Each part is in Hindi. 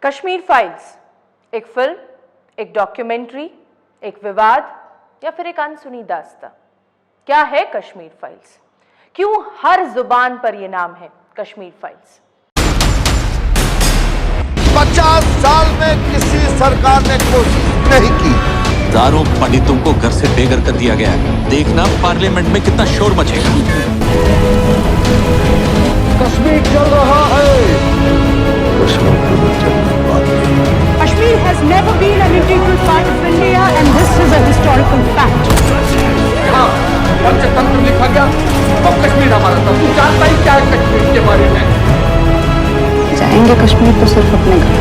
कश्मीर फाइल्स एक फिल्म, एक डॉक्यूमेंट्री, एक विवाद या फिर एक अनसुनी दास्तां? क्या है कश्मीर फाइल्स? क्यों हर जुबान पर यह नाम है कश्मीर फाइल्स? 50 साल में किसी सरकार ने कोशिश नहीं की। हजारों पंडितों को घर से बेघर कर दिया गया है। देखना पार्लियामेंट में कितना शोर मचेगा। कश्मीर चल रहा है। Kashmir Kashmir has never been an integral part of India and this is a historical fact. हाँ, पंचतंत्र लिखा गया अब कश्मीर हमारा था। तू जानता ही क्या है कश्मीर के बारे में? जाएंगे कश्मीर तो सिर्फ अपने घर।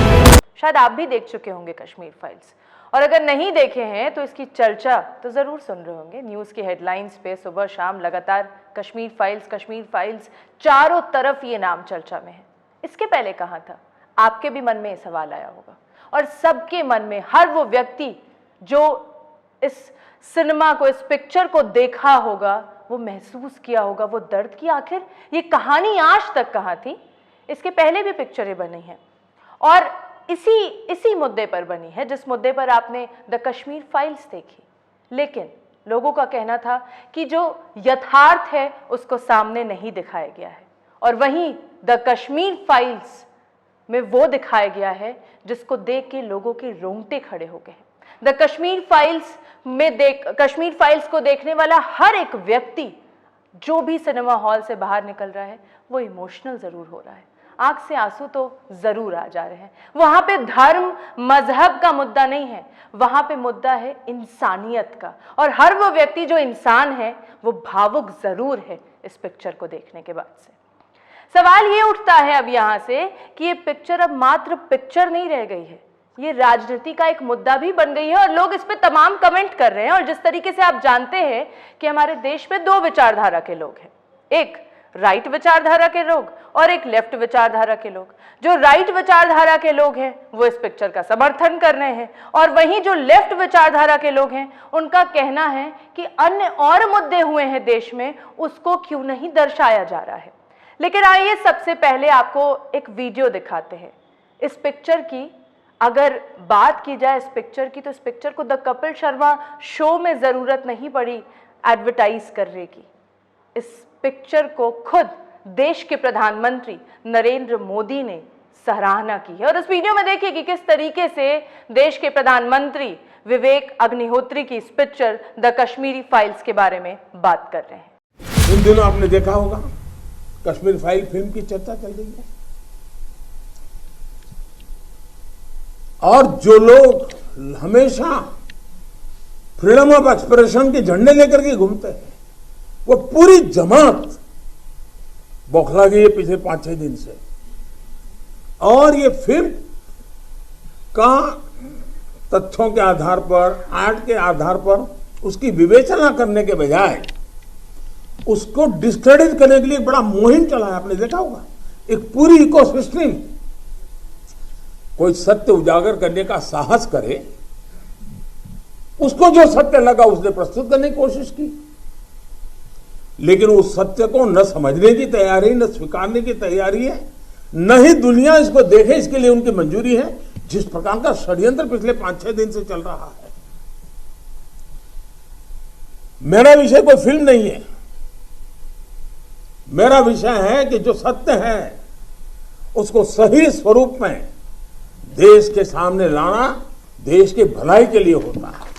शायद आप भी देख चुके होंगे कश्मीर फाइल्स, और अगर नहीं देखे हैं तो इसकी चर्चा तो जरूर सुन रहे होंगे। न्यूज़ की हेडलाइंस पे सुबह शाम लगातार कश्मीर फाइल्स, चारों तरफ ये नाम चर्चा में है। इसके पहले कहाँ था? आपके भी मन में ये सवाल आया होगा, और सबके मन में, हर वो व्यक्ति जो इस सिनेमा को, इस पिक्चर को देखा होगा, वो महसूस किया होगा वो दर्द की आखिर ये कहानी आज तक कहाँ थी। इसके पहले भी पिक्चरें बनी हैं और इसी मुद्दे पर बनी है जिस मुद्दे पर आपने द कश्मीर फाइल्स देखी। लेकिन लोगों का कहना था कि जो यथार्थ है उसको सामने नहीं दिखाया गया है, और वहीं द कश्मीर फाइल्स में वो दिखाया गया है जिसको देख के लोगों के रोंगटे खड़े हो गए। द कश्मीर फाइल्स को देखने वाला हर एक व्यक्ति जो भी सिनेमा हॉल से बाहर निकल रहा है वो इमोशनल जरूर हो रहा है, आंख से आंसू तो जरूर आ जा रहे हैं। वहां पे धर्म मजहब का मुद्दा नहीं है, वहां पे मुद्दा है इंसानियत का, और हर वो व्यक्ति जो इंसान है वो भावुक जरूर है इस पिक्चर को देखने के बाद से। सवाल ये उठता है अब यहां से कि ये पिक्चर अब मात्र पिक्चर नहीं रह गई है, ये राजनीति का एक मुद्दा भी बन गई है, और लोग इस पे तमाम कमेंट कर रहे हैं। और जिस तरीके से आप जानते हैं कि हमारे देश में दो विचारधारा के लोग हैं, एक राइट विचारधारा के लोग और एक लेफ्ट विचारधारा के लोग। जो राइट विचारधारा के लोग हैं वो इस पिक्चर का समर्थन कर रहे हैं, और वहीं जो लेफ्ट विचारधारा के लोग हैं उनका कहना है कि अन्य और मुद्दे हुए हैं देश में, उसको क्यों नहीं दर्शाया जा रहा है। लेकिन आइए सबसे पहले आपको एक वीडियो दिखाते हैं इस पिक्चर की। अगर बात की जाए इस पिक्चर की तो इस पिक्चर को द कपिल शर्मा शो में जरूरत नहीं पड़ी एडवर्टाइज करने की। इस पिक्चर को खुद देश के प्रधानमंत्री नरेंद्र मोदी ने सराहना की है, और इस वीडियो में देखिए कि किस तरीके से देश के प्रधानमंत्री विवेक अग्निहोत्री की इस पिक्चर द कश्मीरी फाइल्स के बारे में बात कर रहे हैं। इन दिनों आपने देखा होगा कश्मीर फाइल फिल्म की चर्चा चल रही है, और जो लोग हमेशा फ्रीडम ऑफ एक्सप्रेशन के झंडे लेकर के घूमते हैं वो पूरी जमात बौखला गई है पिछले 5-6 दिन से। और ये फिल्म का तथ्यों के आधार पर, आर्ट के आधार पर उसकी विवेचना करने के बजाय उसको डिस्क्रेडिट करने के लिए बड़ा मुहिम चला है। आपने देखा होगा एक पूरी इकोसिस्टम, कोई सत्य उजागर करने का साहस करे, उसको जो सत्य लगा उसने प्रस्तुत करने की कोशिश की, लेकिन उस सत्य को न समझने की तैयारी, न स्वीकारने की तैयारी है, न ही दुनिया इसको देखे इसके लिए उनकी मंजूरी है। जिस प्रकार का षड्यंत्र पिछले 5-6 दिन से चल रहा है। मेरा विषय कोई फिल्म नहीं है, मेरा विषय है कि जो सत्य है उसको सही स्वरूप में देश के सामने लाना देश की भलाई के लिए होता है।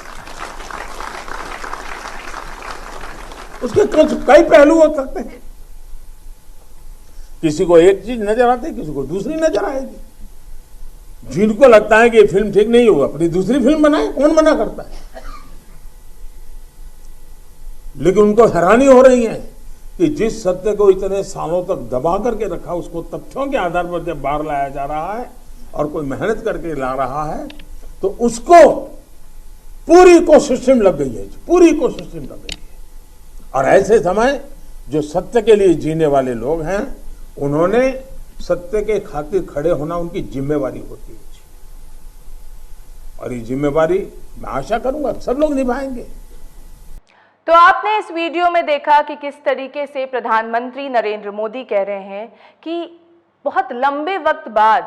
उसके कई पहलू हो सकते हैं, किसी को एक चीज नजर आती है, किसी को दूसरी नजर आएगी। जिनको लगता है कि ये फिल्म ठीक नहीं होगा अपनी दूसरी फिल्म बनाए, कौन मना करता है? लेकिन उनको हैरानी हो रही है कि जिस सत्य को इतने सालों तक दबा करके रखा उसको तथ्यों के आधार पर जब बाहर लाया जा रहा है और कोई मेहनत करके ला रहा है तो उसको पूरी इकोसिस्टम लग गई है, पूरी इकोसिस्टम लग गई है। और ऐसे समय जो सत्य के लिए जीने वाले लोग हैं उन्होंने सत्य के खातिर खड़े होना उनकी जिम्मेवारी होती है, और ये जिम्मेवारी मैं आशा करूंगा सब लोग निभाएंगे। तो आपने इस वीडियो में देखा कि किस तरीके से प्रधानमंत्री नरेंद्र मोदी कह रहे हैं कि बहुत लंबे वक्त बाद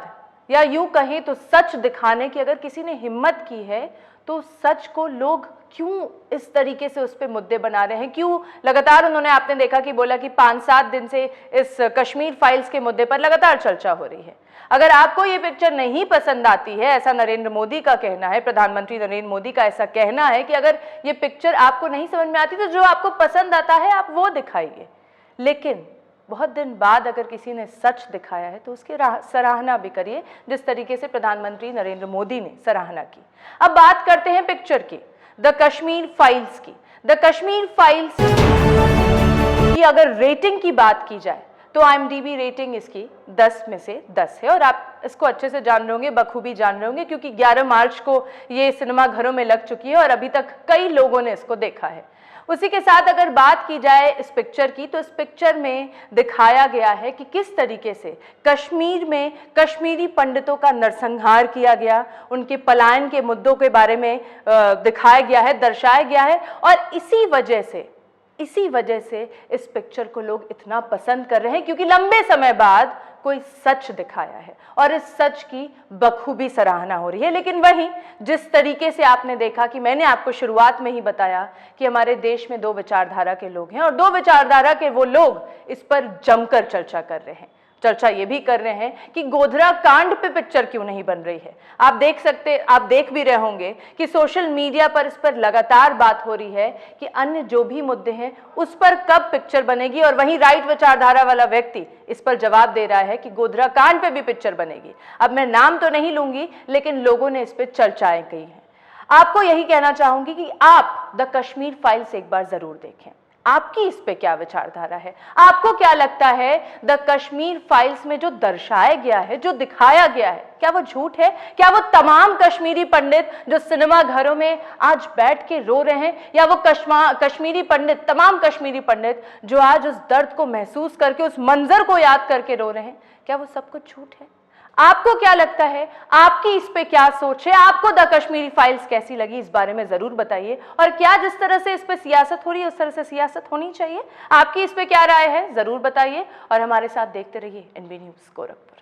या यूं कहें तो सच दिखाने की अगर किसी ने हिम्मत की है, तो सच को लोग क्यों इस तरीके से उस पर मुद्दे बना रहे हैं? क्यों लगातार उन्होंने, आपने देखा कि बोला कि 5-7 दिन से इस कश्मीर फाइल्स के मुद्दे पर लगातार चर्चा हो रही है। अगर आपको ये पिक्चर नहीं पसंद आती है, ऐसा नरेंद्र मोदी का कहना है, प्रधानमंत्री नरेंद्र मोदी का ऐसा कहना है कि अगर ये पिक्चर आपको नहीं समझ में आती तो जो आपको पसंद आता है आप वो दिखाइए, लेकिन बहुत दिन बाद अगर किसी ने सच दिखाया है तो उसकी सराहना भी करिए, जिस तरीके से प्रधानमंत्री नरेंद्र मोदी ने सराहना की। अब बात करते हैं पिक्चर की, द कश्मीर फाइल्स की। द कश्मीर फाइल्स की अगर रेटिंग की बात की जाए तो IMDb रेटिंग इसकी 10 में से 10 है, और आप इसको अच्छे से जान रहे होंगे, बखूबी जान रहे होंगे, क्योंकि 11 मार्च को ये सिनेमा घरों में लग चुकी है और अभी तक कई लोगों ने इसको देखा है। उसी के साथ अगर बात की जाए इस पिक्चर की, तो इस पिक्चर में दिखाया गया है कि किस तरीके से कश्मीर में कश्मीरी पंडितों का नरसंहार किया गया, उनके पलायन के मुद्दों के बारे में दिखाया गया है, दर्शाया गया है, और इसी वजह से इस पिक्चर को लोग इतना पसंद कर रहे हैं, क्योंकि लंबे समय बाद कोई सच दिखाया है और इस सच की बखूबी सराहना हो रही है। लेकिन वहीं जिस तरीके से आपने देखा कि मैंने आपको शुरुआत में ही बताया कि हमारे देश में 2 विचारधारा के लोग हैं, और 2 विचारधारा के वो लोग इस पर जमकर चर्चा कर रहे हैं। चर्चा ये भी कर रहे हैं कि गोधरा कांड पे पिक्चर क्यों नहीं बन रही है। आप देख भी रहे होंगे कि सोशल मीडिया पर इस पर लगातार बात हो रही है कि अन्य जो भी मुद्दे हैं उस पर कब पिक्चर बनेगी, और वहीं राइट विचारधारा वाला व्यक्ति इस पर जवाब दे रहा है कि गोधरा कांड पे भी पिक्चर बनेगी। अब मैं नाम तो नहीं लूंगी, लेकिन लोगों ने इस पर चर्चाएं की हैं। आपको यही कहना चाहूंगी कि आप द कश्मीर फाइल्स एक बार जरूर देखें। आपकी इस पे क्या विचारधारा है? आपको क्या लगता है द कश्मीर फाइल्स में जो दर्शाया गया है, जो दिखाया गया है, क्या वो झूठ है? क्या वो तमाम कश्मीरी पंडित जो सिनेमा घरों में आज बैठ के रो रहे हैं, या वो तमाम कश्मीरी पंडित जो आज उस दर्द को महसूस करके, उस मंजर को याद करके रो रहे हैं, क्या वो सब कुछ झूठ है? आपको क्या लगता है? आपकी इस पे क्या सोच है? आपको द कश्मीरी फाइल्स कैसी लगी? इस बारे में जरूर बताइए। और क्या जिस तरह से इस पे सियासत हो रही है उस तरह से सियासत होनी चाहिए? आपकी इस पे क्या राय है? जरूर बताइए और हमारे साथ देखते रहिए NB न्यूज़ गोरखपुर।